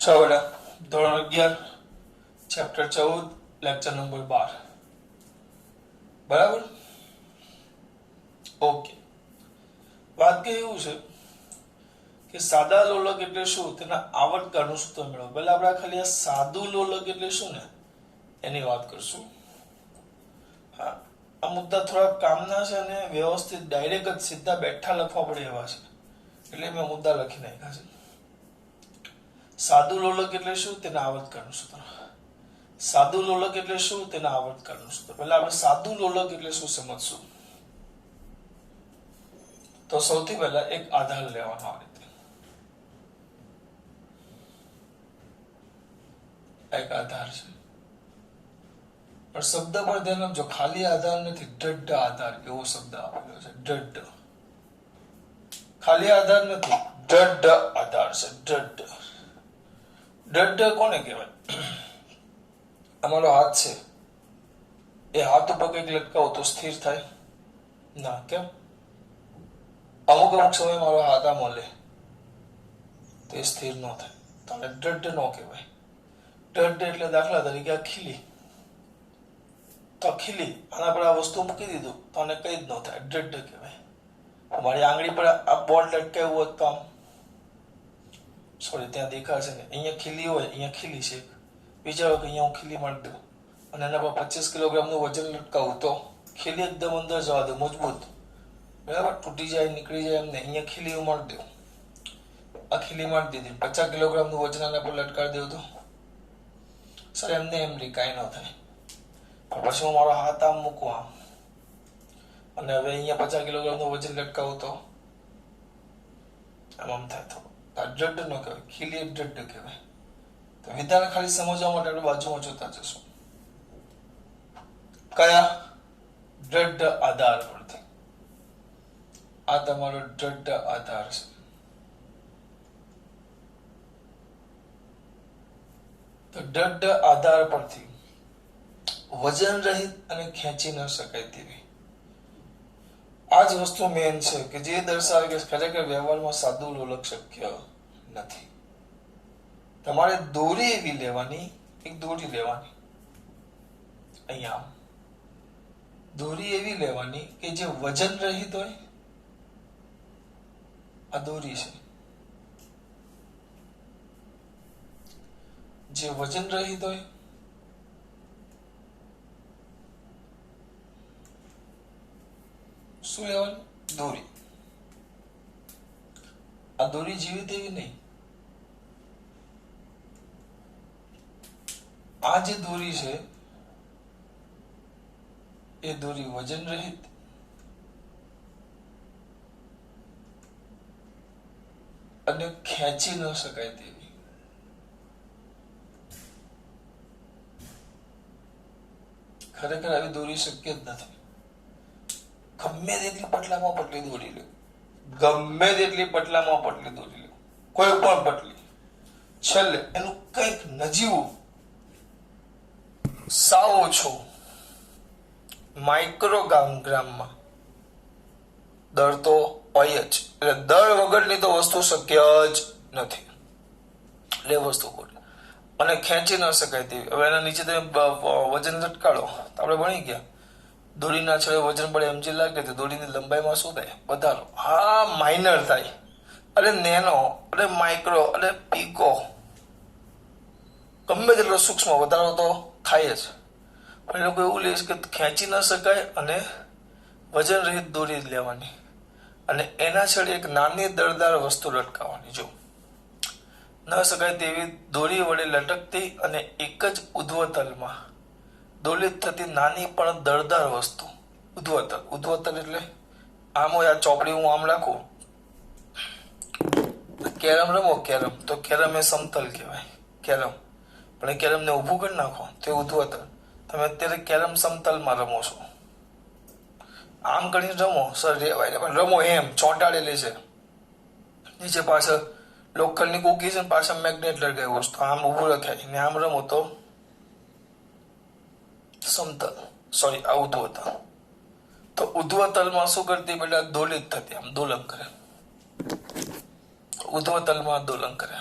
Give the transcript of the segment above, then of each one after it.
છ ધોરણ 11 chapter 14 lecture number 12 બરાબર. ઓકે, વાત કે એવું છે કે સાદા લોલક એટલે શું, તેના આવર્તકાળનું સૂત્ર મેળવો. પહેલા આપણે ખાલી આ સાદું લોલક એટલે શું ને એની વાત કરશું. હા, આ મુદ્દા થોડા કામના છે અને વ્યવસ્થિત ડાયરેક્ટ જ સીધા બેઠા લખવા પડે એવા છે, એટલે મેં મુદ્દા લખી નાખ્યા છે. સાદું લોલક એટલે શું, તેના આવર્તકાળનું સૂત્ર. સાદું લોલક એટલે શું, તેના આવર્તકાળનું સૂત્ર. પહેલા આપણે સાદું લોલક એટલે શું સમજશું. તો સૌથી પહેલા એક આધાર લેવાનો, આ રીતે એક આધાર છે, પણ શબ્દ પર ધ્યાન આપજો, ખાલી આધાર નથી, દ્રઢ આધાર એવો શબ્દ આપેલો છે. દ્રઢ, ખાલી આધાર નથી, દ્રઢ આધાર છે. દ્રઢ, દ્રઢ કોને કહેવાય? અમારો હાથ છે, એ હાથ ઉપર કંઈક લટકાવો તો સ્થિર થાય ના? કેમ? અમુક સમય મારો હાથ આમ હલે તો એ સ્થિર ન થાય, તો દ્રઢ ન કહેવાય. દ્રઢ એટલે દાખલા તરીકે આ ખીલી, તો ખીલી આના પર આ વસ્તુ મૂકી દીધું તો આને કઈ જ ન થાય, દ્રઢ કહેવાય. મારી આંગળી પર આ બોર્ડ લટકાવ્યું હોત તો આમ, સોરી ત્યાં દેખાશે ને, અહીંયા ખીલી હોય, અહીંયા ખીલી છે, વિચારો કે અહીંયા હું ખીલી મારી દઉં અને એના પર 25 કિલોગ્રામનું વજન લટકાવું તો ખીલી એકદમ અંદર જવા દઉં, મજબૂત, બરાબર, તૂટી જાય, નીકળી જાય એમને. અહીંયા ખીલી ઉમાડી દઉં, આ ખીલી મારી દીધી, 50 કિલોગ્રામનું વજન આના પર લટકાવી દઉં તો સર એમને એમ કાંઈ ન થાય. પણ પછી હું મારો હાથ આમ મૂકું આમ, અને હવે અહીંયા 50 કિલોગ્રામનું વજન લટકાવું તો આમ આમ થાય. તો દ્રઢ ન કહેવાય, ખીલી દ્રઢ કહેવાય. તો વિધાન ખાલી સમજવા માટે આપણે બાજુમાં જોતા જશું. કયા? દ્રઢ આધાર પરથી. આ તમારો દ્રઢ આધાર છે. તો દ્રઢ આધાર પરથી વજન રહિત અને ખેંચી ન શકાય તેવી આ જ વસ્તુ મેન છે કે જે દર્શાવે કે ખરેખર વ્યવહારમાં સાદું લોલક શક્ય નથી. તમારે દોરી એવી લેવાની, એક દોરી લેવાની, અહીંયા દોરી એવી લેવાની કે જે વજન રહિત હોય. આ દોરી છે જે વજન રહિત હોય. શું લેવાનું? દોરી. આ દોરી જેવી તેવી નહીં. આ જે દોરી છે એ દોરી વજન રહિત અને ખેંચી ન શકાય તેવી. ખરેખર આવી દોરી શક્ય જ નથી. ગમે તેટલી પટલામાં પટલી દોરી લો, ગમે તેટલી પટલામાં પટલી દોરી લો, કોઈ પણ પટલી, છેલ્લે એનું કંઈક નજીવું, સાવ ઓછો માઇક્રોગ્રામમાં દળ તો હોય જ. એટલે દળ વગરની તો વસ્તુ શક્ય જ નથી. એટલે વસ્તુ ખોટી અને ખેંચી ન શકાય તેવી. હવે એના નીચે તમે વજન લટકાડો તો આપણે ભણી ગયા, દોરીના છેડે વજન પડે એમ જે લાગે તો દોરીની લંબાઈમાં શું થાય? વધારો. હા, માઇનર થાય, અરે નેનો, અરે માઇક્રો, અરે પીકો, ગમે તેટલો સૂક્ષ્મ વધારો તો થાય જ. પણ એ લોકો એવું લે કે ખેંચી ન શકાય અને વજન રહિત દોરી લેવાની અને એના છેડે એક નાની દળદાર વસ્તુ લટકાવવાની. જો ન શકાય તેવી દોરી વડે લટકતી અને એક જ ઉધ્વતલમાં દોલિત થતી નાની પણ દળદાર વસ્તુ. ઉધ્વતલ, ઉધ્વતલ એટલે આમ હોય, આ ચોપડી હું આમ રાખું, કેરમ રમો, કેરમ તો કેરમ એ સમતલ કહેવાય, કેરમ. પણ એ કેરમને ઊભું કરી નાખો તો એ ઉધ્વતલ. તમે અત્યારે કેરમ સમતલમાં રમો છો, આમ કરીને રમો સર રેવાય, પણ રમો એમ ચોંટાડેલી છે, નીચે પાછળ લોકલની કૂકી છે, પાછળ મેગ્નેટ લગાવ્યું છે, તો આમ ઊભું રખાય ને આમ રમો તો સમતલ, સોરી આ ઉધ્વતલ. તો ઉધ્વતલમાં શું કરતી? બેટા દોલિત થતી, આમ દોલન કરે, ઉધ્વતલમાં દોલન કરે.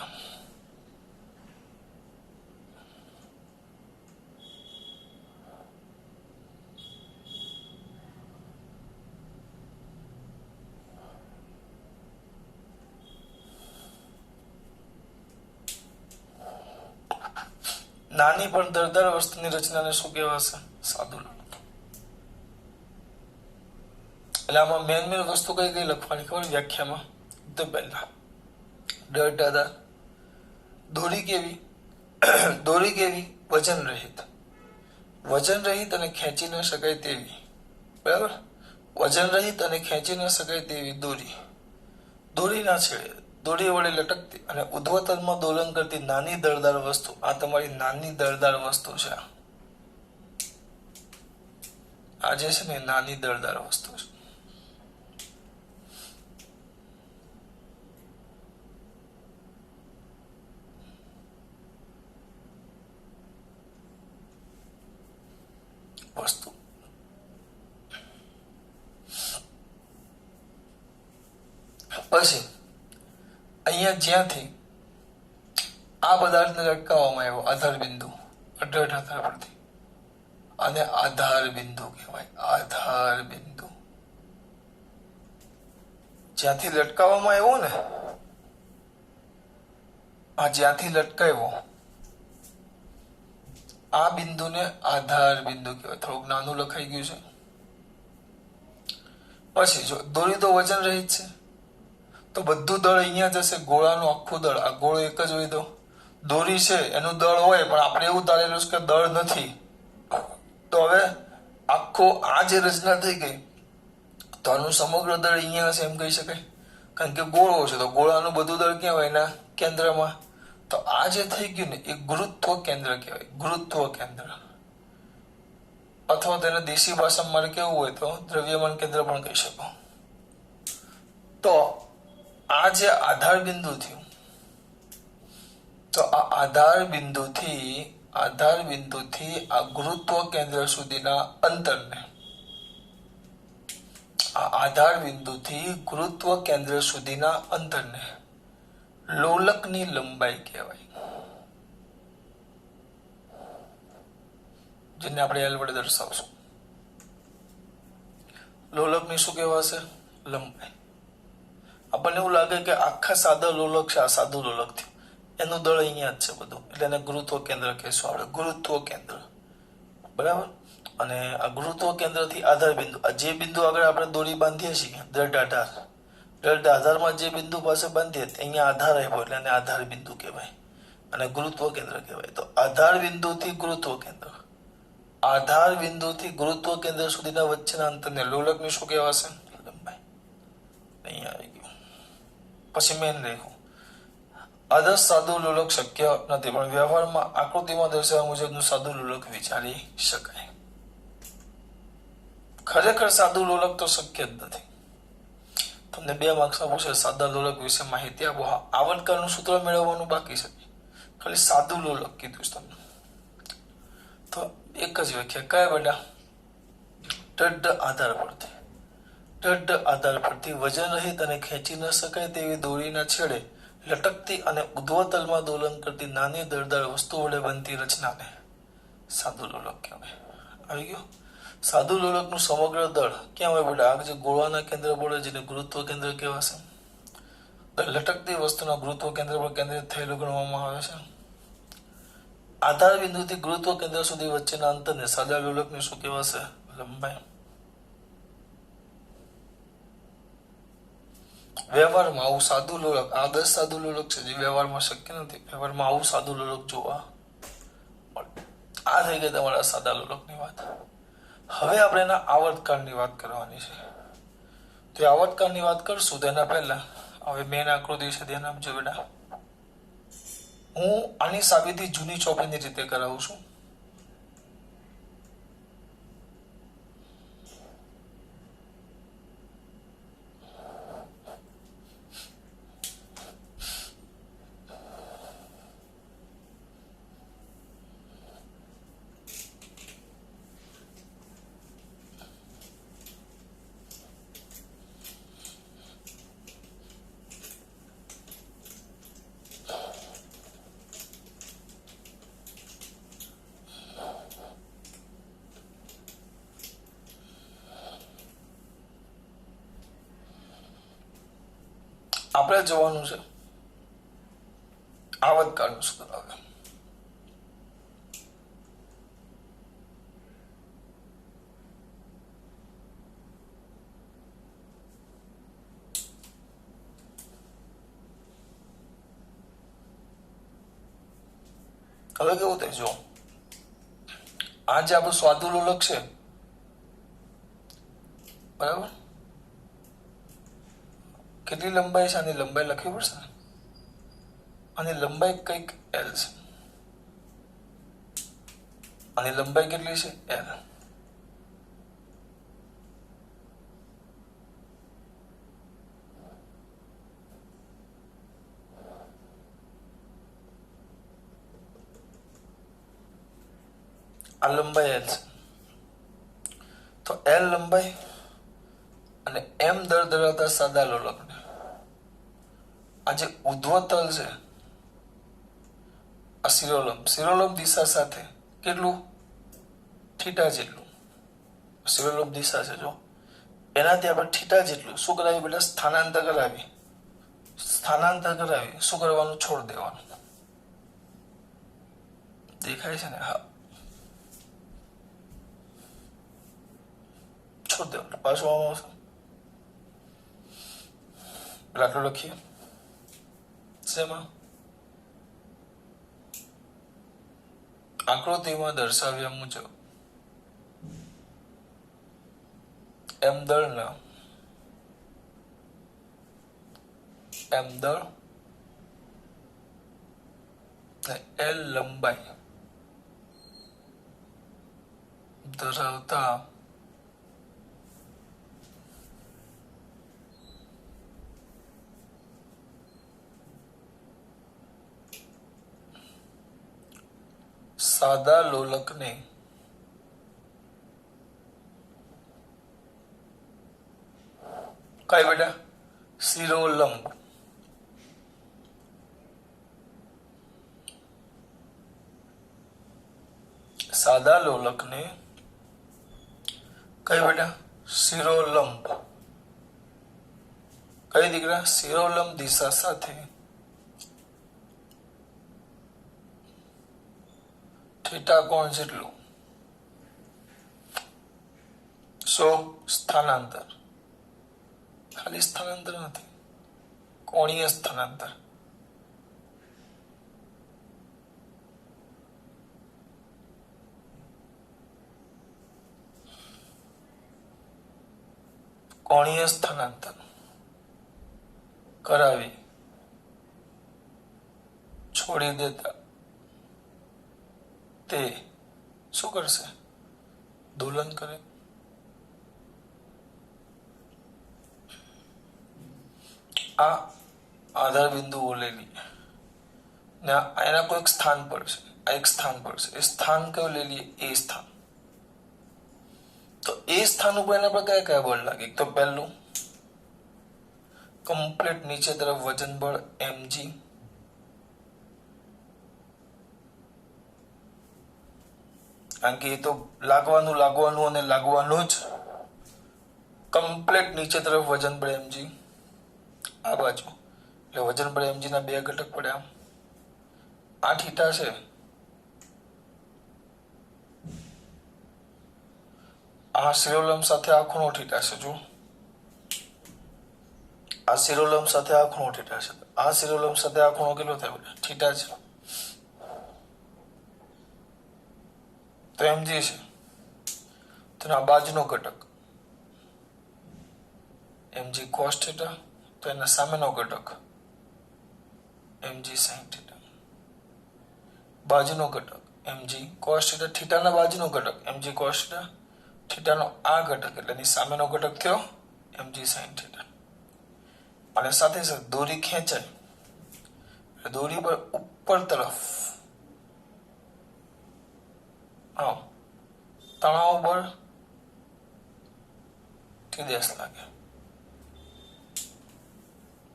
નાની પણ દળદાર વસ્તુની રચનાને શું કહેવાશે? સાદું લોલક. એટલે આમાં મેન વસ્તુ કઈ કઈ લખવાની ખબર વ્યાખ્યામાં? તો પહેલા દળ આધાર. દોરી કેવી? દોરી કેવી? વજન રહિત. વજન રહિત અને ખેંચી ન શકાય તેવી. બરાબર? વજન રહિત અને ખેંચી ન શકાય તેવી દોરી. દોરીના છેડે દોરી વડે લટકતી અને ઉધ્વતલમાં દોલન કરતી નાની દળદાર વસ્તુ. આ તમારી નાની દળદાર વસ્તુ છે. આ જે છે ને નાની દળદાર વસ્તુ છે. વસ્તુ પછી અહીંયા જ્યાંથી આ પદાર્થને લટકાવવામાં આવ્યો આધાર બિંદુ અઢળ આધાર પરથી, અને આધાર બિંદુ કહેવાય. આધાર બિંદુ જ્યાંથી લટકાવવામાં આવ્યો ને, આ જ્યાંથી લટકાવ્યો આ બિંદુને આધાર બિંદુ કહેવાય. થોડુંક નાનું લખાઈ ગયું છે. પછી જો દોરી તો વજન રહિત છે, તો બધું દળ અહીંયા જશે. ગોળાનું આખું દળ, આ ગોળો એક જ હોય તો દોરી છે એનું દળ હોય, પણ આપણે એવું ધારેલું છે કે દળ નથી. તો હવે આખો આ જે રચના થઈ ગઈ, તો આનું સમગ્ર દળ અહીંયા હશે એમ કહી શકાય, કારણ કે ગોળો છે તો ગોળાનું બધું દળ ક્યાં હોય? એના કેન્દ્રમાં. તો આ જે થઈ ગયું ને એ ગુરુત્વ કેન્દ્ર કહેવાય. ગુરુત્વ કેન્દ્ર, અથવા તેને દેશી ભાષામાં મારે કેવું હોય તો દ્રવ્યમાન કેન્દ્ર પણ કહી શકો. તો આ જે આધાર બિંદુ થયું, તો આ આધાર બિંદુથી આ ગુરુત્વ કેન્દ્ર સુધીના અંતરને, આ આધાર બિંદુથી ગુરુત્વ કેન્દ્ર સુધીના અંતરને લોલકની લંબાઈ કહેવાય, જેને આપણે એલ વડે દર્શાવશું. લોલકની શું કહેવાશે? લંબાઈ. આપણને એવું લાગે કે આખા સાદા લોલક છે, આ સાદું લોલક થયું, એનું દળ અહીંયા જ છે બધું, એટલે એને ગુરુત્વ કેન્દ્ર કહેશું આપણે. ગુરુત્વ કેન્દ્ર, બરાબર. અને આ ગુરુત્વ કેન્દ્રથી આધાર બિંદુ, આ જે બિંદુ આગળ આપણે દોરી બાંધીએ છીએ દ્રઢ આધાર, દ્રઢ આધારમાં જે બિંદુ પાસે બાંધીએ અહીંયા આધાર આપ્યો એટલે એને આધાર બિંદુ કહેવાય અને ગુરુત્વ કેન્દ્ર કહેવાય. તો આધાર બિંદુથી ગુરુત્વ કેન્દ્ર, આધાર બિંદુથી ગુરુત્વ કેન્દ્ર સુધીના વચ્ચેના અંતરને લોલકની શું કહેવાશે? લંબાઈ. અહીંયા આવી ગયું. પછી મેન રેખું. આદર્શ સાદું લોલક શક્ય નથી, પણ વ્યવહારમાં આકૃતિમાં દર્શાવ્યા મુજબનું સાદું લોલક વિચારી શકાય. ખરેખર સાદું લોલક તો શક્ય જ નથી. તમને 2 માર્ક્સમાં પૂછે સાદા લોલક વિશે માહિતી આપો. આવર્તકાળનું સૂત્ર મેળવવાનું બાકી છે, ખાલી સાદું લોલક કીધું છે તમને. તો એક જ વ્યાખ્યા કયા બેટા? દ્રઢ આધાર પરથી, દ્રઢ આધાર પરથી વજન રહિત અને ખેંચી ન શકાય તેવી દોરીના છેડે લટકતી અને ઉધ્વતલમાં દોલન કરતી નાની દળદાર વસ્તુ વડે બનતી રચનાને સાદું લોલક કહેવાય. આવી ગયું? સાદું લોલકનું સમગ્ર દળ ક્યાં હોય બેટા? આ જે ગોળાના કેન્દ્ર પડે જેને ગુરુત્વ કેન્દ્ર કહેવાશે. લટકતી વસ્તુના ગુરુત્વ કેન્દ્ર પર કેન્દ્રિત થયેલું ગણવામાં આવે છે. આધાર બિંદુથી ગુરુત્વ કેન્દ્ર સુધી વચ્ચેના અંતરને સાદા લોલકને શું કહેવાશે? લંબાઈ. વ્યવહારમાં આવું સાદું લોલક, આદર્શ સાદું લોલક છે જે વ્યવહારમાં શક્ય નથી. વ્યવહારમાં આવું સાદું લોલક જોવા મળે. આ થઈ ગઈ તમારા સાદા લોલકની વાત. હવે આપણે એના આવર્તકાળની વાત કરવાની છે. તો આવર્તકાળની વાત કરશું તેના પહેલા હવે મેન આકૃતિ છે, ધ્યાન આપજો બેટા. હું આની સાબિતી જૂની ચોપડીની રીતે કરાવું છું. આપણે જોવાનું છે આવર્તકાળનું સૂત્ર. હવે હવે કેવું થાય જો આ જે આપણું સ્વાદુલોલક છે બરાબર, કેટલી લંબાઈ છે આની લંબાઈ લખવી પડશે ને, આની લંબાઈ કંઈક એલ છે, આની લંબાઈ કેટલી છે એલ. આ લંબાઈ એલ છે, તો એલ લંબાઈ અને એમ દર ધરાવતા સાદા લોલકને આ જે ઉધ્વતલ છે આ શિરોલંબ દિશા સાથે કેટલું થીટા જેટલું શિરોલંબ દિશા છે જો એનાથી આપણે થીટા જેટલું શું કરાવી બેટા સ્થાનાંતર કરાવી શું કરવાનું છોડ દેવાનું. દેખાય છે ને? હા, છોડ દેવાનું. પાછું આમાં આવશે આટલું લખીએ શેમાં આકૃતિમાં દર્શાવ્યા મુજબ એમ દળ એલ લંબાઈ ધરાવતા સાદા લોલકને કઈ બેટા શિરોલંબ સાદા લોલકને કઈ બેટા શિરોલંબ કઈ દીકરા શિરોલંબ દિશા સાથે થીટા કોણ જેટલું સ્થાનાંતર, ખાલી સ્થાનાંતર નથી, કોણીય સ્થાનાંતર. કોણીય સ્થાનાંતર કરાવી છોડી દેતા તે શું કરશે? દોલન કરે. આ આધાર બિંદુઓ લઈ લઈએ ને એના કોઈ સ્થાન પર છે, આ એક સ્થાન પર છે. એ સ્થાન કયું લઈ લઈએ? એ સ્થાન. તો એ સ્થાન ઉપર એના પર કયા કયા બળ લાગે? એક તો પહેલું કમ્પ્લીટ નીચે તરફ વજન બળ mg, કારણ કે એ તો લાગવાનું અને લાગવાનું જ. કમ્પ્લીટ નીચે તરફ વજન બળ mg આ બાજુ, એટલે વજન બળ mg ના બે ઘટક પડ્યા. આ થીટા છે, આ શિરોલંબ સાથે આ ખૂણો થીટા છે. જો આ શિરોલંબ સાથે આ ખૂણો થીટા છે, આ શિરોલંબ સાથે આ ખૂણો કેટલો થાય બેટા? થીટા છે. તો mg છે, તો આ બાજુનો ઘટક mg cos થીટા, તો એના સામેનો ઘટક mg sin થીટા. બાજુનો ઘટક mg cos થીટા, થીટાના બાજુનો ઘટક mg cos થીટા, થીટાનો આ ઘટક એટલે એની સામેનો ઘટક થયો mg sin થીટા. અને સાથે સાથે દોરી ખેંચાય એટલે દોરી પર ઉપર તરફ તણાવ બળ TDS લાગે,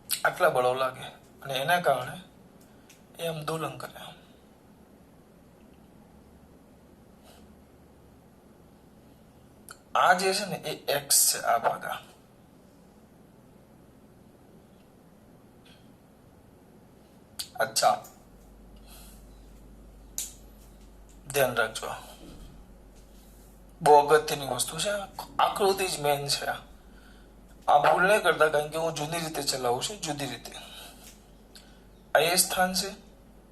આટલા બળો લાગે અને એના કારણે એ આંદોલન કરે. આ જે છે ને એ એક્સ છે, આ ભાગ. અચ્છા, ધ્યાન રાખજો, બહુ અગત્યની વસ્તુ છે. આકૃતિ જ મેન છે. આ ભૂલ નહીં કરતા, કારણ કે હું જુદી રીતે ચલાવું છું, જુદી રીતે. આ એ સ્થાન છે,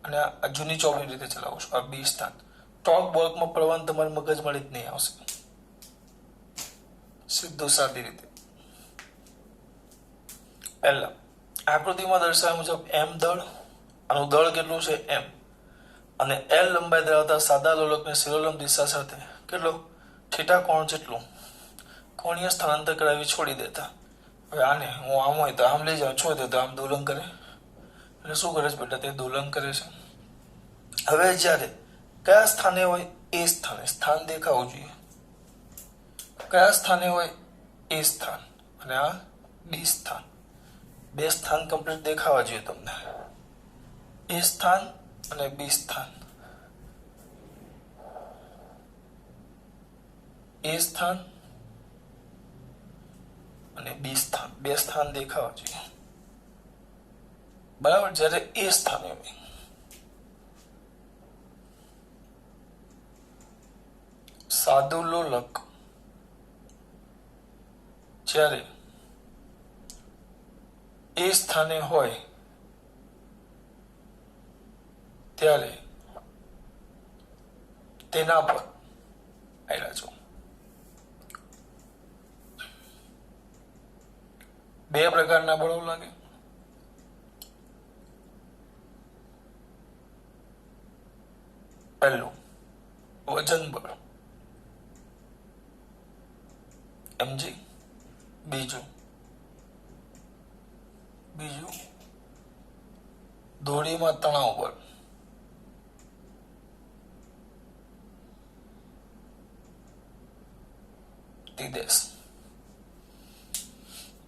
અને આ જૂની ચોકની રીતે ચલાવો છો. આ બી સ્થાન. ટોર્ક બલ્કમાં પ્રવાહ તમારા મગજમાં જ નહીં આવશે, સીધું સાદી રીતે. પહેલા આકૃતિમાં દર્શાવ્યા મુજબ એમ દળ, આનું દળ કેટલું છે એમ, અને એલ લંબાઈ ધરાવતા સાદા લોલકને શિરોલંબ દિશા સાથે કેટલો થીટા કોણ જેટલું કોણીય સ્થળાંતર કરાવી છોડી દેતા. હવે આને હું આમ હોય તો આમ લઈ જાઉં, છોડી દે તો આમ દોલન કરે. એટલે શું કરે છે બેટા? તે દોલન કરે છે. હવે જ્યારે કયા સ્થાને હોય એ સ્થાને સ્થાન દેખાવું જોઈએ. કયા સ્થાને હોય એ સ્થાન, અને આ બી સ્થાન. બે સ્થાન કમ્પ્લીટ દેખાવા જોઈએ તમને. એ સ્થાન અને બી સ્થાન. એ સ્થાન અને બી સ્થાન, બે સ્થાન દેખાવા જોઈએ. બરાબર. જ્યારે એ સ્થાને હોય સાદું લોલક, જ્યારે એ સ્થાને હોય ત્યારે તેના પર આવ્યા છો બે પ્રકારના બળો લાગે. પહેલું વજન બળ mg, બીજું દોરીમાં તણાવ બળ ટીદેશ.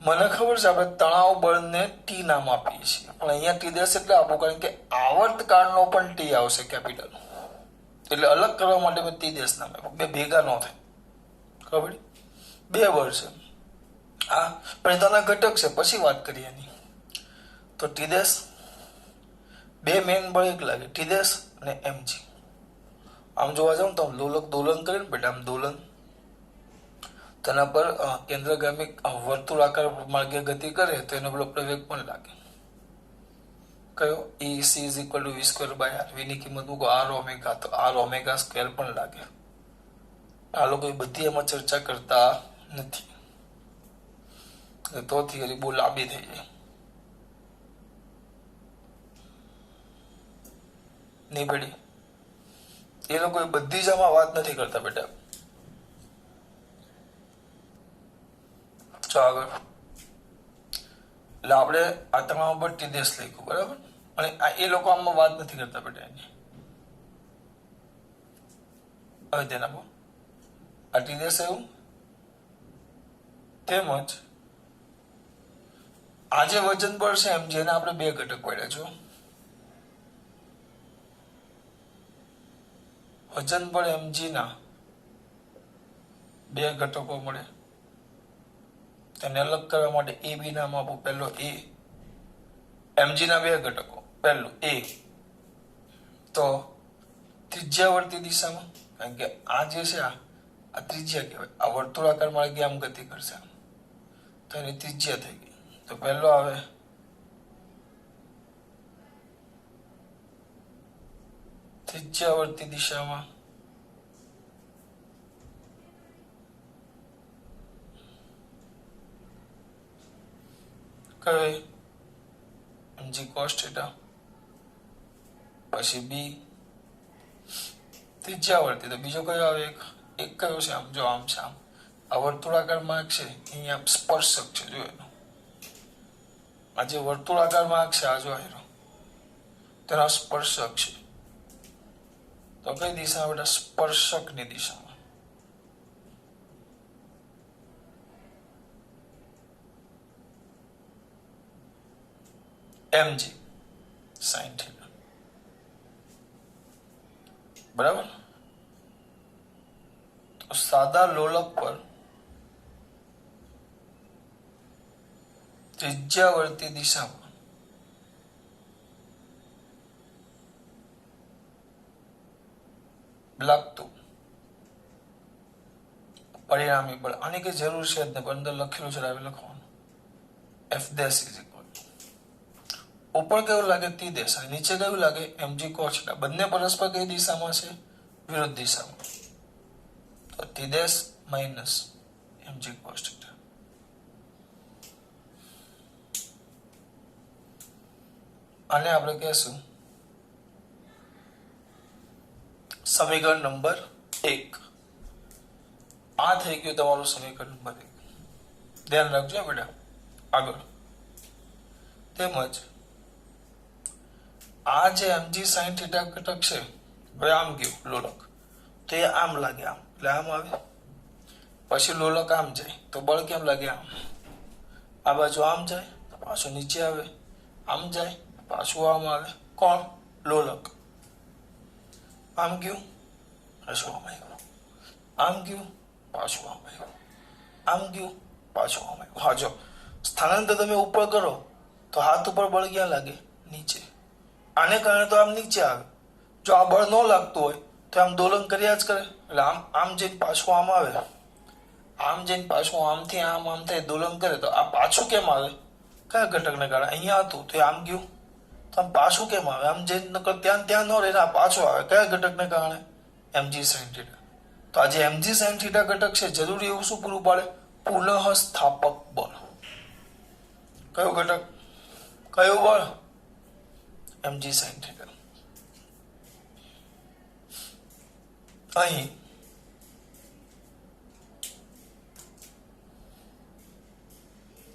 મને ખબર છે આપણે તણાવ બળને ટી નામ આપીએ છીએ, પણ અહીંયા ટીદેશ એટલે આપવું કારણ કે આવર્તકાળનો પણ ટી આવશે કેપિટલ, એટલે અલગ કરવા માટે મેં ટીદેશ નામ આપ્યું. બે ભેગા ન થાય. ખબર? બે બળ છે આ, પણ તેના ઘટક છે, પછી વાત કરીએ એની. તો ટીદેશ બે મેન બળ એક લાગે, ટીદેશ અને એમજી. આમ જોવા જાવ તો લોલક દોલન કરે ને બેટા, આમ દોલન, તેના પર કેન્દ્રગામી વર્તુળાકાર માર્ગે ગતિ કરે તો એનો પેલો પ્રવેગ પણ લાગે. કયો? EC = v²/r. v ની કિંમત મૂકો r ઓમેગા, તો r ઓમેગા સ્ક્વેર પણ લાગે. આ લોકો બધી એમાં ચર્ચા કરતા નથી, તો થિયરી બહુ લાંબી થઈ જાય. નહીં પડી? એ લોકો બધી જ આમાં વાત નથી કરતા બેટા. આગળ એટલે આપણે આ તમામ પર ટીદેશ લખ્યું, બરાબર. અને એ લોકો આમાં વાત નથી કરતા બેટા એની. હવે તેના આ ટીદેશ એવું. તેમજ આ જે વજન બળ છે એમ, જેને આપણે બે ઘટક પડ્યા છો. વજન બળ mg ના બે ઘટકો મળે, તેને અલગ કરવા માટે એ બી નામ આપું. પહેલો એ, mg ના બે ઘટકો. પહેલું એ તો ત્રિજ્યાવર્તી દિશામાં, કારણ કે આ જે છે આ ત્રિજ્યા કહેવાય. આ વર્તુળાકાર માર્ગે આમ ગતિ કરશે તો એની ત્રિજ્યા થઈ ગઈ. તો પહેલો આવે ત્રિજ્યાવર્તી દિશામાં, કયો? mg cos θ. પછી બી ત્રિજ્યાવર્તી, તો બીજો કયો આવે? એક કયો છે? આમ જો, આમ છે, આમ આ વર્તુળાકાર માર્ગ છે, અહીંયા સ્પર્શક છે, જો એનો આ જે વર્તુળાકાર માર્ગ છે, આ જો એનો તેના સ્પર્શક છે. તો કઈ દિશા બેટા? સ્પર્શકની દિશામાં. mg sin θ. બરાબર. તો સાદા લોલક પર ત્રિજ્યાવર્તી દિશામાં લાગતું પરિણામી બળ, આની કઈ જરૂર છે જ નહીં, અંદર લખેલું છે, લખવાનું f' ઉપર કેવું લાગે ટી ડેશ અને નીચે કેવું લાગે mg cos θ. બંને પરસ્પર કઈ દિશામાં છે? વિરુદ્ધ દિશામાં. તો T dash minus mg cos θ. આને આપણે કહેશું સમીકરણ નંબર 1. આ થઈ ગયું તમારું સમીકરણ નંબર 1. ધ્યાન રાખજો બેટા. આગળ તેમજ આ જે mg sin θ ઘટક છે, હવે આમ ગયું લોલક, તો એ આમ લાગે આમ, એટલે આમ આવે. પછી લોલક આમ જાય તો બળ કેમ લાગે આમ. આ બાજુ આમ જાય તો પાછું નીચે આવે, આમ જાય પાછું આમ આવે. કોણ? લોલક. આમ ગયું પાછું આમ આવ્યું, આમ ગયું પાછું આમ આવ્યું, આમ ગયું પાછું આમ આવ્યું. હા, જો સ્થાનાંતર તમે ઉપર કરો તો હાથ ઉપર બળ ક્યાં લાગે? નીચે. આને કારણે તો આમ નીચે આવે. જો આ બળ ન લાગતું હોય તો આમ દોલન કર્યા જ કરે, એટલે આમ આમ જઈને પાછું આમ આવે, આમ જઈને પાછું આમથી આમ આમ થાય દોલન કરે. તો આ પાછું કેમ આવે? કયા ઘટકને કારણે? અહીંયા હતું તો આમ ગયું, તો આમ પાછું કેમ આવે? આમ જઈને નકર ત્યાં ત્યાં ન રહે, પાછું આવે. કયા ઘટકને કારણે? mg sin θ. તો આ જે mg sin θ ઘટક છે જરૂરી એવું શું પૂરું પાડે? પુનઃ સ્થાપક બળ. કયું ઘટક? કયું બળ? mg sin θ. અહીં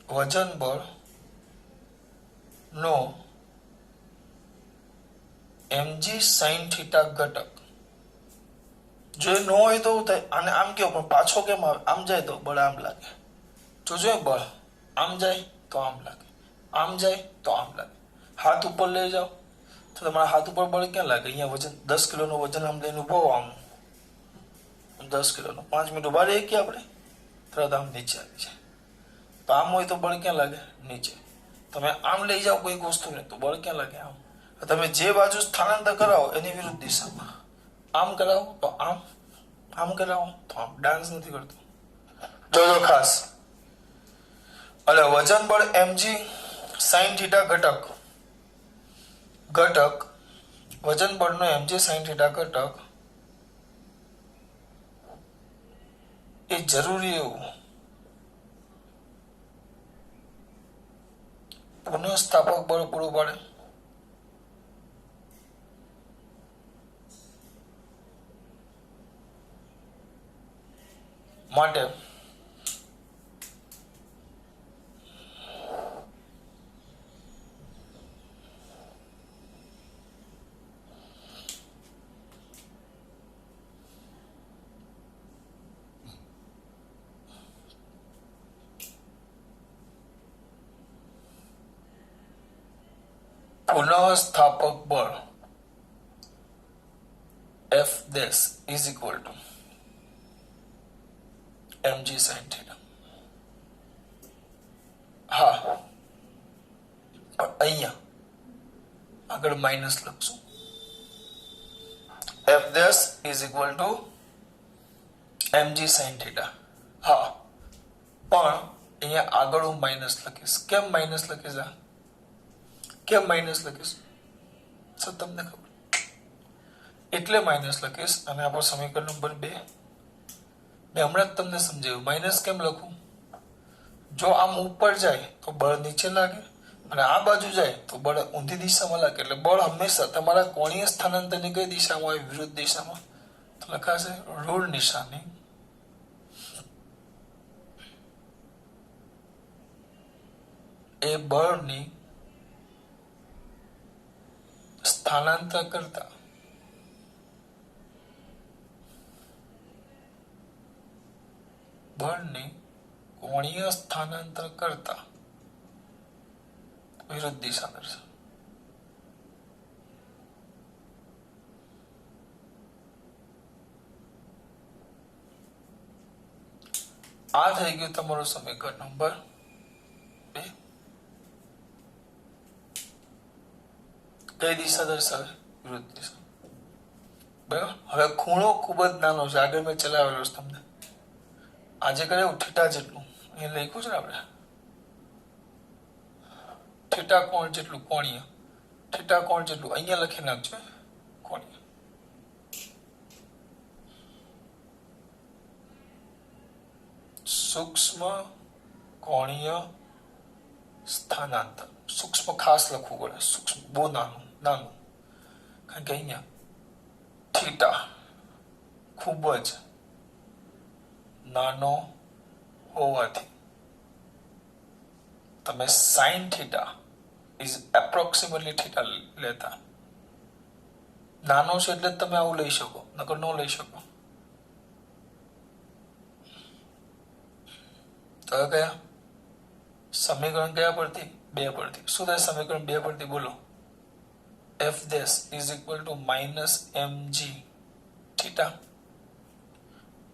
વજન બળ નો mg sin θ ઘટક જો ન હોય તો થાય. અને આમ કેવું પણ પાછો કેમ આવે? આમ જાય તો બળ આમ લાગે. જોજો બળ આમ જાય તો આમ લાગે, આમ જાય તો આમ લાગે. હાથ ઉપર લઈ જાઓ તો તમારા હાથ ઉપર બળ ક્યાં લાગે? અહીંયા વજન 10 કિલોનું વજન આમ લઈને ઉભો આમ 10 કિલોનું 5 મિનિટ ઉભા રહીએ કે આપણે તરત આમ નીચે આવી જાય. તો આમ હોય તો બળ ક્યાં લાગે? નીચે. તમે આમ લઈ જાઓ કોઈ વસ્તુને તો બળ ક્યાં લાગે? આમ. તમે જે બાજુ સ્થાનાંતર કરાવો એની વિરુદ્ધ દિશામાં. આમ કરાવો તો આમ, આમ કરાવો તો આમ. ડાન્સ નથી કરતો, જોજો ખાસ. એટલે વજન બળ mg sin θ ઘટક વજન બળનો mg sin θ ઘટક એ જરૂરી એવું પુનઃસ્થાપક બળ પૂરું પાડે. માટે પુનઃસ્થાપક બળ F dash is equal to mg sin θ. હા, પણ અહીંયા આગળ માઇનસ લખશું. F dash is equal to mg sin θ. હા, પણ અહીંયા આગળ હું માઇનસ લખીશ. કેમ માઇનસ લખીશ? કેમ માઇનસ લખીશ? સર તમને ખબર એટલે માઇનસ લખીશ. અને આપણો સમીકરણ નંબર 2 મેં હમણાં જ તમને સમજાવ્યું. માઇનસ કેમ લખું? જો આમ ઉપર જાય તો બળ નીચે લાગે, અને આ બાજુ જાય તો બળ ઊંધી દિશામાં લાગે. એટલે બળ હંમેશા તમારા કોણીય સ્થાનાંતરની કઈ દિશામાં હોય? વિરુદ્ધ દિશામાં. તો લખાશે ઋણ નિશાની એ બળની સ્થાનાંતર કરતા બળની કોણીય સ્થાનાંતર કરતા વિરુદ્ધ દિશા દર્શાવે. આ થઈ ગયું તમારું સમીકરણ નંબર 2. કઈ દિશા દર્શાવે? વિરુદ્ધ દિશા. બરાબર. હવે ખૂણો ખૂબ જ નાનો છે, આગળ મેં ચલાવેલો છે તમને. આજે કર્યું થીટા જેટલું એ લખ્યું છે ને આપણે, થીટા કોણ જેટલું કોણીય થીટા કોણ જેટલું અહીંયા લખી નાખજો કોણીય સૂક્ષ્મ કોણીય સ્થાનાંતર સૂક્ષ્મ ખાસ લખવું પડે સૂક્ષ્મ બહુ નાનું નાનું કારણ કે અહીંયા થીટા ખૂબ જ નાનો હોવાથી તમે sine theta is approximately theta લેતા નાનો છે એટલે તમે આવું લઈ શકો નકર ન લઈ શકો તો કયા સમીકરણ કયા પરથી બે પરથી શું થાય સમીકરણ બે પરથી બોલો F dash is equal to minus mg theta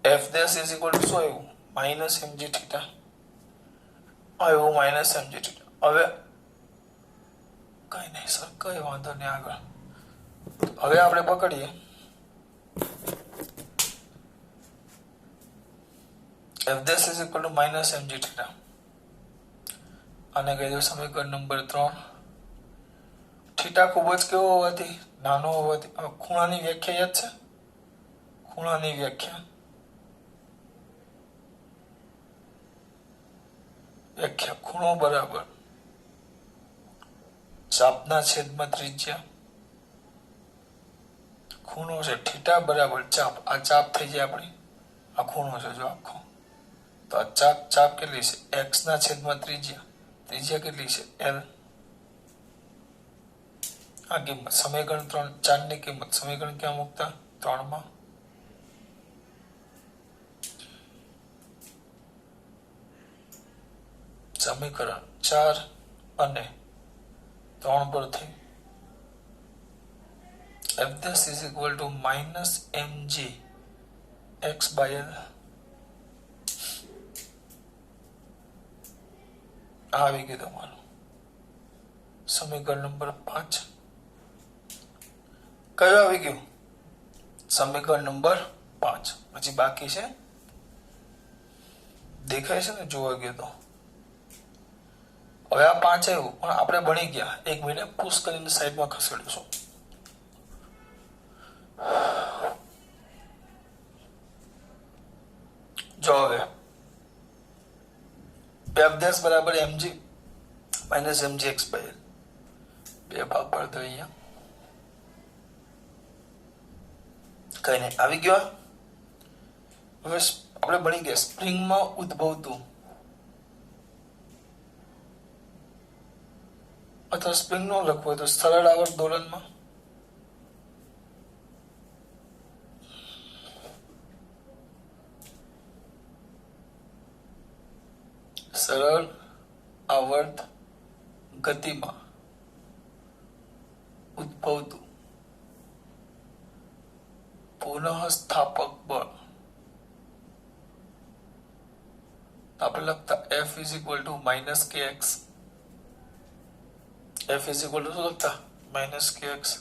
F dash is equal two શું આવ્યું માઇનસ mg થીટા આવ્યું માઇનસ mg થીટા હવે કઈ નહીં સર કઈ વાંધો નહીં આગળ હવે આપણે પકડીએ F dash is equal to minus mg theta આને કહી દો સમીકરણ નંબર 3 થીટા ખૂબ જ કેવો હોવાથી નાનો હોવાથી હવે ખૂણાની વ્યાખ્યા યાદ છે ખૂણાની વ્યાખ્યા ખૂણો બરાબર ચાપના છેદમાં ત્રિજ્યા ખૂણો છે થીટા બરાબર ચાપ આ ચાપ થઈ જાય આપણી આ ખૂણો છે જો આખો તો આ ચાપ કેટલી છે x ના છેદમાં ત્રિજ્યા કેટલી છે l આ કિંમત સમીકરણ 4 ની કિંમત સમીકરણ ક્યાં મૂકતા 3 માં સમીકરણ 4 અને 3 પરથી f dash is equal to minus mg x by l આવી ગયું તમારું સમીકરણ નંબર 5 કયું આવી ગયું સમીકરણ નંબર 5 પછી બાકી છે દેખાય છે ને જોવા ગયો તો હવે આ 5 આવ્યું પણ આપણે ભણી ગયા 1 મિનિટ પુશ કરીને સાઈડમાં ખસેડીશું જો હવે f dash બરાબર mg minus mg x by l બે ભાગ પડતો અહીંયા કઈ નહીં આવી ગયો હવે આપણે ભણી ગયા સ્પ્રિંગમાં ઉદ્ભવતું અથવા સ્પ્રિંગ નો લખવું હોય તો સરળ આવર્ત દોલનમાં સરળ આવર્ત ગતિમાં ઉદ્ભવતું પુનઃસ્થાપક બળ આપણે લખતા f is equal to minus kx f is equal to શું લખતા minus kx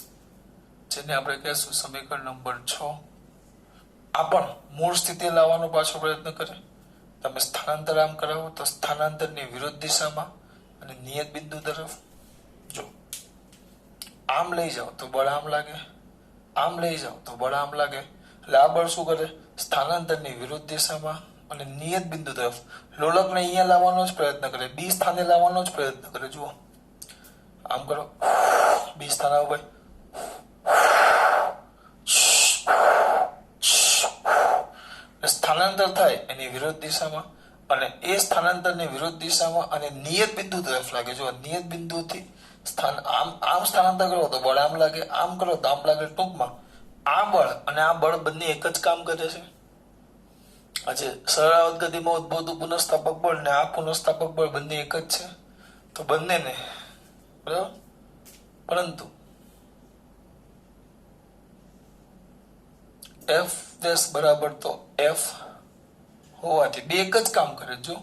જેને આપણે કહેશું સમીકરણ નંબર 6 આ પણ મૂળ સ્થિતિ લાવવાનો પાછો પ્રયત્ન કરે તમે સ્થાનાંતર આમ કરાવો તો સ્થાનાંતરની વિરુદ્ધ દિશામાં અને નિયત બિંદુ તરફ જો આમ લઈ જાઓ તો બળ આમ લાગે આમ લઈ જાઓ તો બળ આમ લાગે એટલે આ બળ શું કરે સ્થાનાંતરની વિરુદ્ધ દિશામાં અને નિયત બિંદુ તરફ લોલકને અહીંયા લાવવાનો જ પ્રયત્ન કરે બી સ્થાને લાવવાનો જ પ્રયત્ન કરે જુઓ આમ કરો બી સ્થાન આવો ભાઈ સ્થાનાંતર થાય એની વિરુદ્ધ દિશામાં અને એ સ્થાનાંતરની વિરુદ્ધ દિશામાં અને નિયત બિંદુ તરફ લાગે જો નિયત બિંદુથી સ્થાન આમ સ્થાનાંતર કરો તો બળ આમ લાગે આમ કરો તો આમ લાગે ટૂંકમાં આ બળ અને આ બળ બંને એક જ કામ કરે છે આજે સરળ ગતિમાં ઉદ્ભવતું પુનઃસ્થાપક બળ ને આ પુનઃસ્થાપક બળ બંને એક જ છે તો બંનેને બરાબર પરંતુ f dash બરાબર તો f હોવાથી બે એક જ કામ કરે જો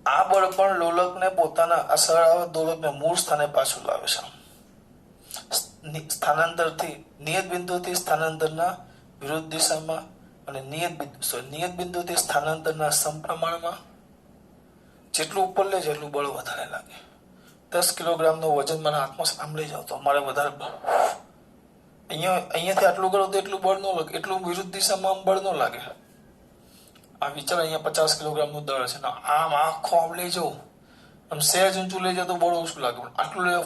આ બળ પણ લોલકને પોતાના આ સરળ દોલકને મૂળ સ્થાને પાછું લાવે છે સ્થાનાંતરથી નિયત બિંદુથી સ્થાનાંતરના વિરુદ્ધ દિશામાં અને નિયત બિંદુથી સ્થાનાંતરના સમપ્રમાણમાં જેટલું ઉપર લે જેટલું બળ વધારે લાગે 10 કિલોગ્રામનું વજન મારા હાથમાં સાંભળી જાવ તો અમારે વધારે અહીંયાથી આટલું કરો તો એટલું બળ ન લાગે, એટલું વિરુદ્ધ દિશામાં આમ બળ ન લાગે. આ વિચાર અહીંયા 50 કિલોગ્રામનું દળ છે ને આમ આખો આમ લઈ જાઉં, આમ સહેજ ઊંચું લઈ જાય તો બળ ઓછું લાગે, પણ આટલું લઈ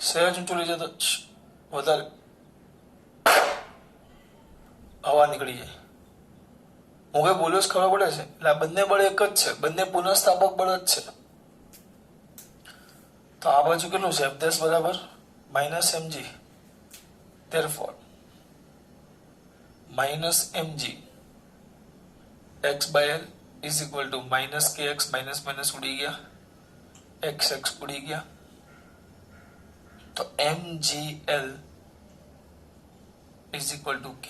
સહેજ ઊંચું લઈ જાય તો વધારે હવા નીકળી જાય. હું કઈ બોલ્યો ખબર પડે છે? એટલે આ બંને બળ એક જ છે, બંને પુનઃસ્થાપક બળ જ છે. તો આ બાજુ કેટલું છે? F10 બરાબર -mg. therefore -mg x/l is equal to -kx - ઉડી ગયા, xx ઉડી ગયા, તો mgl is equal to k.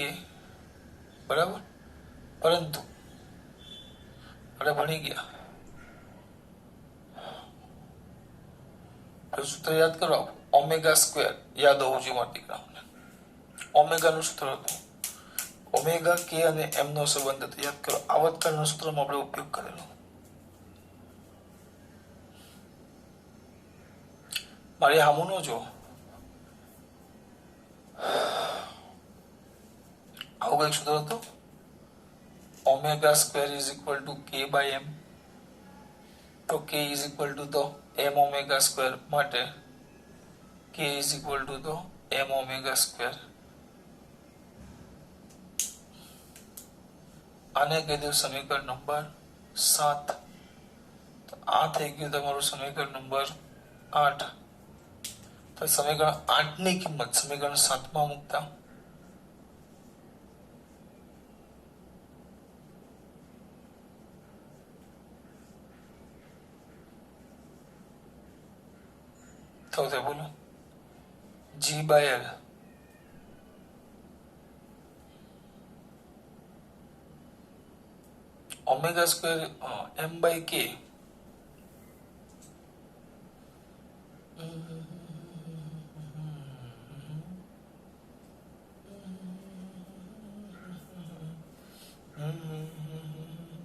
બરાબર. પરંતુ આપણે ભણી ગયા, સૂત્ર યાદ કરો, ઓમેગા સ્ક્વેર યાદ હોવું જોઈએ મારા દીકરાઓને. ઓમેગાનું સૂત્ર હતું ઓમેગા, કે અને એમ નો સંબંધ હતો, યાદ કરો. આવર્તકાળના સૂત્રમાં આપણે ઉપયોગ કરેલો. મારી હામું નો જો, આવું કઈક સૂત્ર હતું. Omega square is equal to k by m. તો k ઇઝ ઇક્વલ ટુ તો m ઓમેગા સ્ક્વેર, માટે k ઇઝ ઇક્વલ ટુ તો m ઓમેગા સ્ક્વેર. આને કહી દઉં સમીકરણ નંબર 7. તો આ થઈ ગયું તમારું સમીકરણ નંબર 8. તો સમીકરણ 8 ની કિંમત સમીકરણ 7 માં મૂકતા થશે, બોલો, g/l ઓમેગા સ્ક્વેર m/k.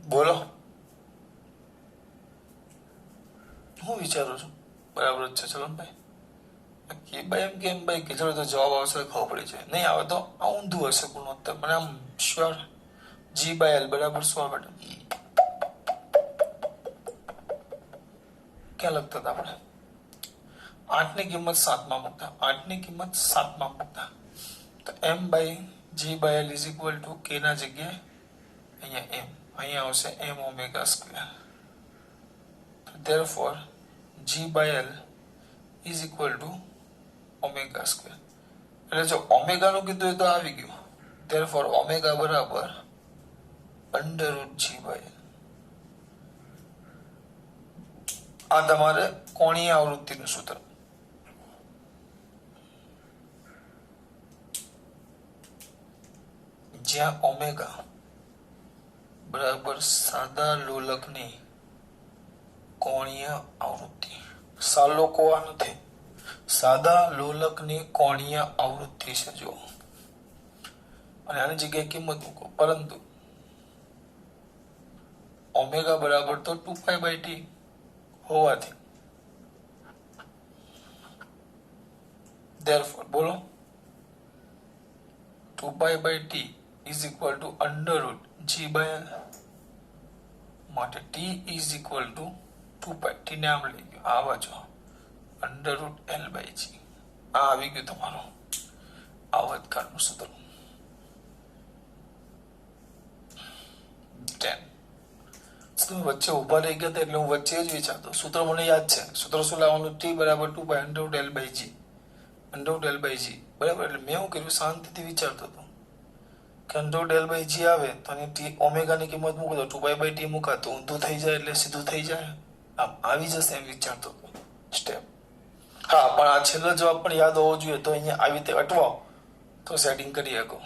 બોલો, હું વિચારું છું બરાબર જ છે. ચલો ભાઈ, k/m કે m/k, ચલો તો જવાબ આવશે ખબર પડી જાય. નહીં આવે તો આ ઊંધું હશે ગુણોત્તર, મને આમ શ્યોર. g/l બરાબર 100 બેટા. ક્યાં લખતા હતા આપણે? 8 ની કિંમત 7 માં મૂકતા, 8 ની કિંમત 7 માં મૂકતા, તો m/g/l is equal to k ના જગ્યાએ અહીંયા m, અહીંયા આવશે m omega square. therefore g/l is equal two omega square. એટલે જો ઓમેગા નું કીધું તો આવી ગયું. therefore ઓમેગા બરાબર √g/l. આ તમારે કોણીય આવૃત્તિનું સૂત્ર. જ્યાં ઓમેગા બરાબર સાદા લોલકની કોણીય આવૃત્તિ. સાલોકો આ નથી, સાદા લોલકની કોણીય આવૃત્તિ છે જો, અને આની જગ્યાએ કિંમત મૂકો. પરંતુ ઓમેગા બરાબર તો 2π/t હોવાથી therefore બોલો 2π/t is equal to √g/l. માટે t is equal to 2π. t ને આમ લઈ ગયો આ બાજુ √l/g. આ આવી ગયું તમારું આવર્તકાળનું સૂત્ર. 10. તમે વચ્ચે ઉભા રહી ગયા હતા એટલે હું વચ્ચે જ વિચારતો. સૂત્ર મને યાદ છે. સૂત્ર શું લાવવાનું? t બરાબર 2π √l/g. √l/g બરાબર. એટલે મેં શું કર્યું, શાંતિથી વિચારતો હતો કે √l/g આવે તો t ઓમેગાની કિંમત મૂકો તો 2π/t મૂકાતો ઊંધું થઈ જાય એટલે સીધું થઈ જાય, આમ આવી જશે એમ વિચારતો હતો સ્ટેપ. હા, પણ આ છેલ્લો જવાબ પણ યાદ હોવો જોઈએ. તો અહીંયા આવી રીતે અટવાઓ તો સેટિંગ કરી શકો.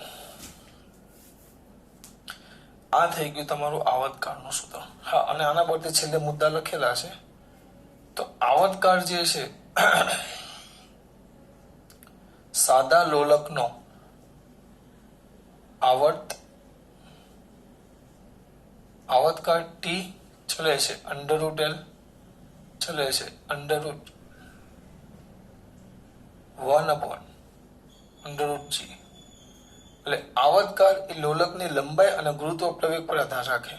આ થઈ ગયું તમારું આવર્તકાળનું સૂત્ર. હા, અને આના પરથી છેલ્લે મુદ્દા લખેલા છે. તો આવર્તકાળ જે છે સાદા લોલકનો આવર્તકાળ t ચલે છે √l ચલે છે √1/√g. એટલે આવર્તકાળ એ લોલકની લંબાઈ અને ગુરુત્વ પ્રવેગ પર આધાર રાખે.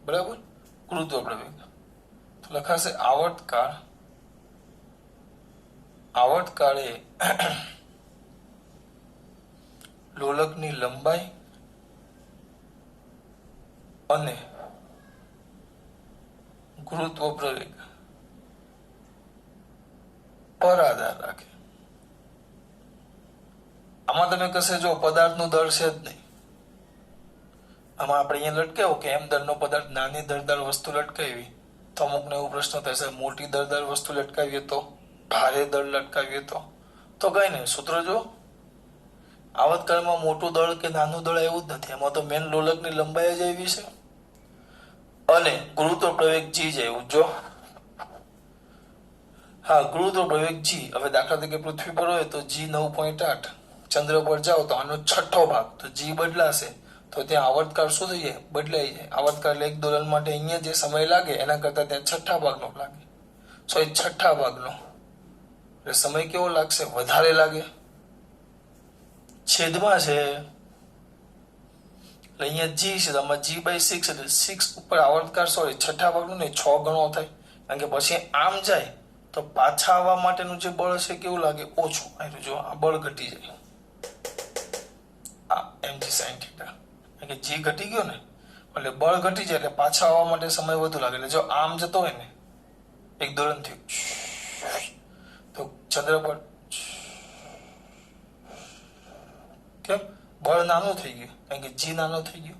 બરાબર, ગુરુત્વ પ્રવેગ. તો લખાશે આવર્તકાળ એ લોલકની લંબાઈ અને ગુરુત્વ પ્રવેગ પર આધાર રાખે. આમાં તમે કહેશે જો પદાર્થનું દળ છે જ નહીં. આમાં આપણે અહીંયા લટકાવ્યો કે એમ દળનો પદાર્થ નાની દળદાર વસ્તુ લટકાવી તો અમુકને એવો પ્રશ્ન થશે મોટી દળદાર વસ્તુ લટકાવીએ તો, ભારે દળ લટકાવીએ તો કઈ નહીં. સૂત્ર જો આવર્તકાળમાં મોટું દળ કે નાનું દળ એવું જ નથી. એમાં તો મેન લોલકની લંબાઈ જ એવી છે અને ગુરુત્વ પ્રવેગ g જ એવું. જો હા, ગુરુત્વ પ્રવેગ g. હવે દાખલા તરીકે પૃથ્વી પર હોય તો g 9.8, ચંદ્ર પર જાઓ તો આનો છઠ્ઠો ભાગ, તો g બદલાશે તો ત્યાં આવર્તકાળ શું થઈ જાય? બદલાઈ જાય. આવર્તકાળ એક દોલન માટે અહીંયા જે સમય લાગે એના કરતા ત્યાં છઠ્ઠા ભાગનો લાગે. છઠ્ઠા ભાગનો એટલે સમય કેવો લાગશે? વધારે લાગે. છેદમાં છે એટલે અહીંયા g છે, આમાં g/6 એટલે 6 ઉપર આવર્તકાળ છઠ્ઠા ભાગનો નહીં 6 ગણો થાય. કારણ કે પછી આમ જાય તો પાછા આવવા માટેનું જે બળ છે કેવું લાગે? ઓછું. જો આ બળ ઘટી જાય, આ mg sin θ. કારણ કે g ઘટી ગયો ને એટલે બળ ઘટી જાય એટલે પાછા આવવા માટે સમય વધુ લાગે. એટલે જો આમ જતો હોય ને એક દોલન થયું તો ચંદ્ર પર કેમ બળ નાનું થઈ ગયું? કારણ કે g નાનો થઈ ગયો.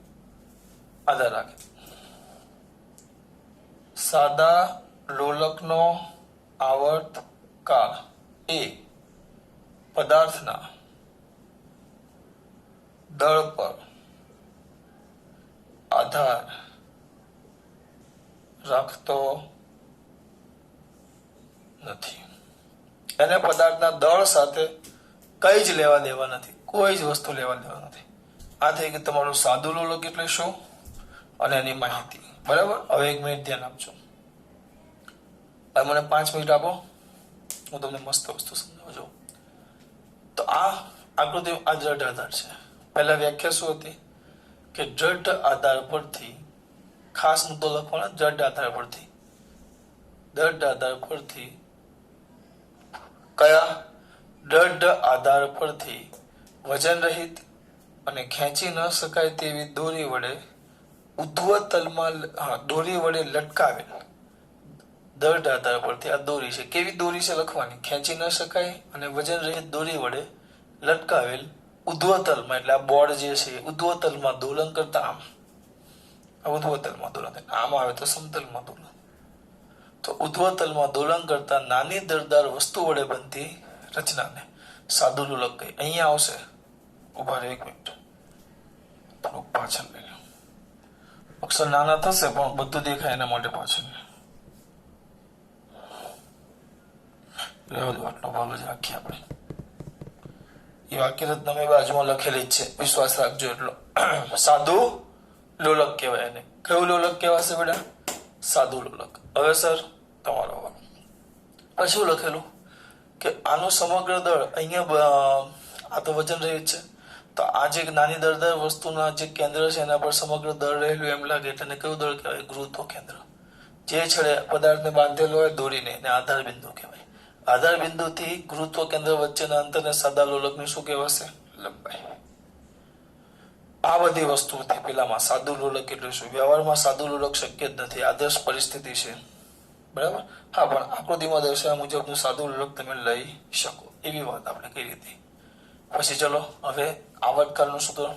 આધાર રાખે. સાદા લોલકનો આવર્તકાળ એ પદાર્થના દળ પર આધાર રાખતો નથી. એને પદાર્થના દળ સાથે કઈ જ લેવા દેવા નથી, કોઈ જ વસ્તુ લેવા દેવા નથી. આ થઈ ગયું તમારું સાદું લોલક એટલે શું અને એની માહિતી. બરાબર, હવે 1 મિનિટ ધ્યાન આપજો. હવે મને 5 મિનિટ આપો, હું તમને મસ્ત વસ્તુ સમજાવજો. તો આ આકૃતિ આ દ્રઢ આધાર છે. પહેલા વ્યાખ્યા શું હતી કે દ્રઢ આધાર પરથી, ખાસ મુદ્દો લખવાનો, દ્રઢ આધાર પરથી કયા? દ્રઢ આધાર પરથી વજન રહિત અને ખેંચી ન શકાય તેવી દોરી વડે ઉધ્વતલમાં દોરી વડે લટકાવેલ. દ્રઢ આધાર પરથી આ દોરી છે. કેવી દોરી છે લખવાની? ખેંચી ન શકાય અને વજન રહિત દોરી વડે લટકાવેલ ઉધ્વતલમાં, એટલે આ બોર્ડ જે છે ઉધ્વતલમાં દોલન કરતા આમ, ઉધ્વતલમાં દોલન આમ આવે તો સમતલમાં દોલન. તો ઉધ્વતલમાં દોલન કરતા નાની દળદાર વસ્તુ વડે બનતી રચનાને સાદું લોલક કહે. અહીંયા આવશે, ઉભા રહે 1 મિનિટ, થોડુંક પાછળ લઈ લો. અક્ષર નાના થશે પણ બધું દેખાય એના માટે પાછળ રહેવા દો. આટલો ભાગ જ રાખીએ આપણે. એ વાક્ય તમે બાજુમાં લખેલી જ છે, વિશ્વાસ રાખજો એટલો. સાદું લોલક કહેવાય એને. કયું લોલક કહેવાશે બેટા? સાદું લોલક. હવે સર તમારો પછી શું લખેલું કે આનું સમગ્ર દળ અહીંયા, આ તો વજન રહિત છે, તો આ જે નાની દળદાર વસ્તુના જે કેન્દ્ર છે એના પર સમગ્ર દળ રહેલું એમ લાગે એટલે કયું દળ કહેવાય? ગુરુત્વ કેન્દ્ર. જે છેડે પદાર્થને બાંધેલો હોય દોરીને એને આધાર બિંદુ કહેવાય. આધાર બિંદુથી ગુરુત્વ કેન્દ્ર વચ્ચેના અંતરને સાદા લોલકની શું કહેવાશે? લંબાઈ. આ બધી વસ્તુથી પેલામાં સાદું લોલક એટલે શું? વ્યવહારમાં સાદું લોલક શક્ય જ નથી, આદર્શ પરિસ્થિતિ છે. બરાબર, હા, પણ આકૃતિમાં દર્શાવ્યા મુજબનું સાદું લોલક તમે લઈ શકો એવી વાત આપણે કરી હતી. પછી ચલો હવે આવર્તકાળનું સૂત્ર.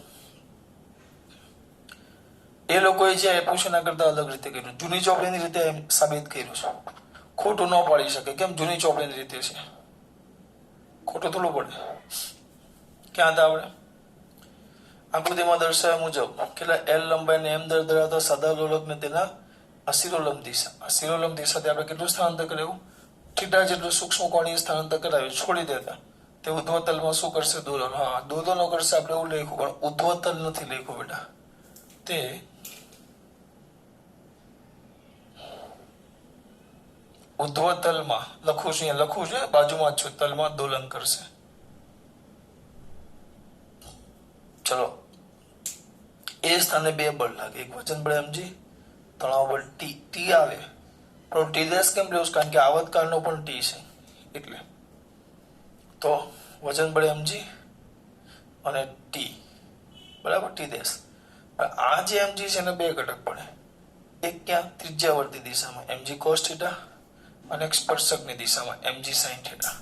એ લોકોએ જે આપ્યું છે એના કરતા અલગ રીતે કર્યું. જૂની ચોપડીની રીતે સાબિત કર્યું છે. ખોટું ન પાડી શકે. કેમ? જૂની ચોપડીની રીતે છે, ખોટું થોડું પડે. ક્યાં હતા આપણે? આકૃતિમાં દર્શાવ્યા મુજબ કેટલા L લંબાઈને m દર ધરાવતા સાદા લોલકને તેના અસિરોલંબ દિશાથી આપણે કેટલું સ્થાનાંતર કર્યું? થીટા જેટલું સૂક્ષ્મ કોણીય સ્થાનાંતર કરાવ્યું. છોડી દેતા તે ઉધ્વતલમાં શું કરશે? દોલન. હા, દોલનો કરશે. આપણે એવું લખ્યું પણ ઉધ્વતલ નથી લખ્યું બેટા. તે ઉધ્વ તલમાં લખું છું, અહીંયા લખું છું, બાજુમાં જ છું, તલમાં દોલન કરશે. ચલો, એ સ્થાને બે બળ લાગે, એક વજન બળ mg, તણાવ બળ ટી આવે. પણ ટી ડેશ કેમ લેવું? કારણ કે આવતકાળનો પણ ટી છે એટલે. તો વજન બળ mg અને ટી, બરાબર, ટી ડેશ. આ જે mg છે એને બે ઘટક પડે, એક ક્યાં? ત્રિજ્યાવર્તી દિશામાં mg cos થીટા અને એક સ્પર્શકની દિશામાં mg sin થીટા.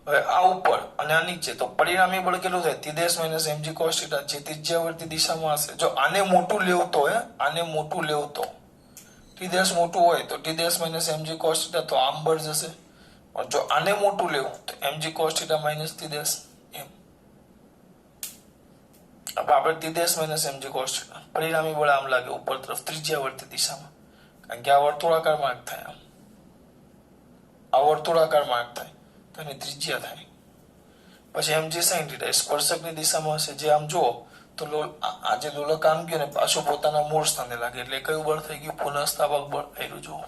હવે આ ઉપર અને આ નીચે, તો પરિણામી બળ કેટલું થાય? T dash minus mg cos theta, જે ત્રિજ્યાવર્તી દિશામાં હશે. જો આને મોટું લેવું તો આને મોટું લેવું તો ટી ડેશ મોટું હોય તો T dash minus mg cos theta, તો આમ બળ જશે. પણ જો આને મોટું લેવું તો mg cos theta minus T dash, એમ. આપણે T dash minus mg cos theta, પરિણામી બળ આમ લાગે ઉપર તરફ ત્રિજ્યાવર્તી દિશામાં, કારણ કે આ વર્તુળાકાર માર્ગ થાય, આ વર્તુળાકાર માર્ગ થાય તો એની ત્રિજ્યા થાય. પછી mg sin થીટા સ્પર્શકની દિશામાં હશે, જે આમ જુઓ તો આ જે લોલક આમ ગયો ને પાછું પોતાના મૂળ સ્થાને લાગે, એટલે કયું બળ થઈ ગયું? પુનઃસ્થાપક બળ. આવ્યું જુઓ,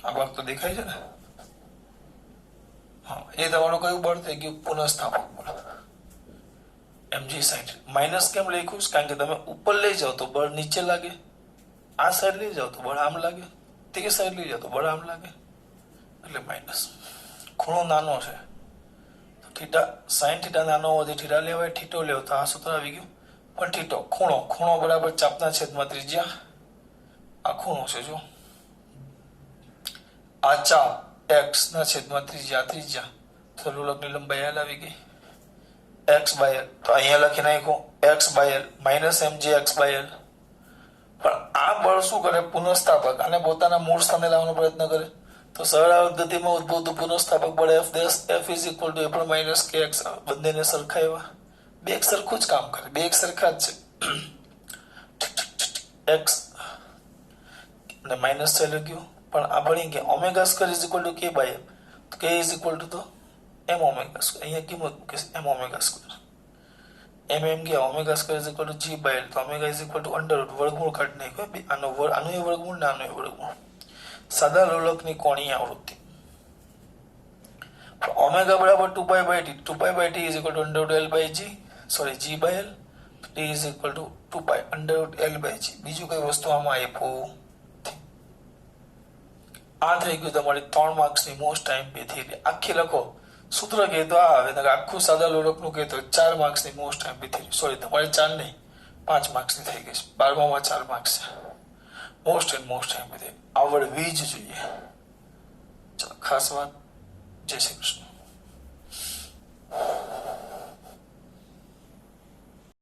આ ભાગ તો દેખાય છે ને? હા, એ તમારું કયું બળ થઈ ગયું? પુનઃસ્થાપક બળ. mg sin માઇનસ કેમ લખ્યું? કારણ કે તમે ઉપર લઈ જાઓ તો બળ નીચે લાગે, આ સાઈડ લઈ જાઓ તો બળ આમ લાગે, તે સાઈડ લઈ જાઓ તો બળ આમ લાગે, એટલે માઇનસ. ખૂણો નાનો છે તો થીટા સાઈન થીટા નાનો હોવાથી થીટા લેવાય, થીટો લેવો તો આ સૂત્ર આવી ગયું. પણ થીટો ખૂણો બરાબર ચાપના છેદમાં ત્રિજ્યા, આ ખૂણો છે જો, આ ચાપ x ના છેદમાં ત્રિજ્યા, તો લોલકની લંબાઈ l આવી ગઈ, x બાય l. તો અહીંયા લખી નાખ્યું x by l minus mg x by l. પણ આ બળ શું કરે? પુનઃસ્થાપક, અને પોતાના મૂળ સ્થાને લાવવાનો પ્રયત્ન કરે. તો સરળ પદ્ધતિમાં ઉદ્ભવતું પુનઃસ્થાપક બળ f is equal two a minus kx. બંનેને સરખાવ્યા, બે એક સરખું જ કામ કરે, બે એક સરખા જ છે. x અને માઇનસ ચાલી ગયું, પણ આ ભણી ગયા omega square is equal to k by m. તો k ઇઝ ઇક્વલ ટુ તો m ઓમેગા સ્ક્વેર, અહીંયા કિંમત મૂકે છે m ઓમેગા સ્ક્વેર. એમ ગયા omega square is equal to g by l. તો omega is equal to under root, વર્ગમૂળ કાઢી નાખ્યો, આનું એ વર્ગમૂળ ને આનું એ વર્ગમૂળ. સાદા લોલકની કોણીય આવૃત્તિ ઓમેગા બરાબર 2 by T. 2 by T is equal to under root l by g, sorry g by l. T is equal to 2 pi under root l by g. બીજું કઈ વસ્તુ આમાં આપ્યું? આ થઈ ગયું તમારી 3 માર્ક્સની મોસ્ટ આઈએમપી થિયરી. આખી લખો, સૂત્ર કહે તો આ આવે, આખું સાદા લોલકનું કહે તો 4 માર્ક્સની મોસ્ટ આઈએમપી થિયરી. સોરી, તમારી 4 નહીં, 5 માર્ક્સની થઈ ગઈ છે. 12માં 4 માર્ક્સ છે. મોસ્ટ આઈએમપી થિયરી આવડવી જ જોઈએ. ચલો, ખાસ વાત. જય શ્રી કૃષ્ણ.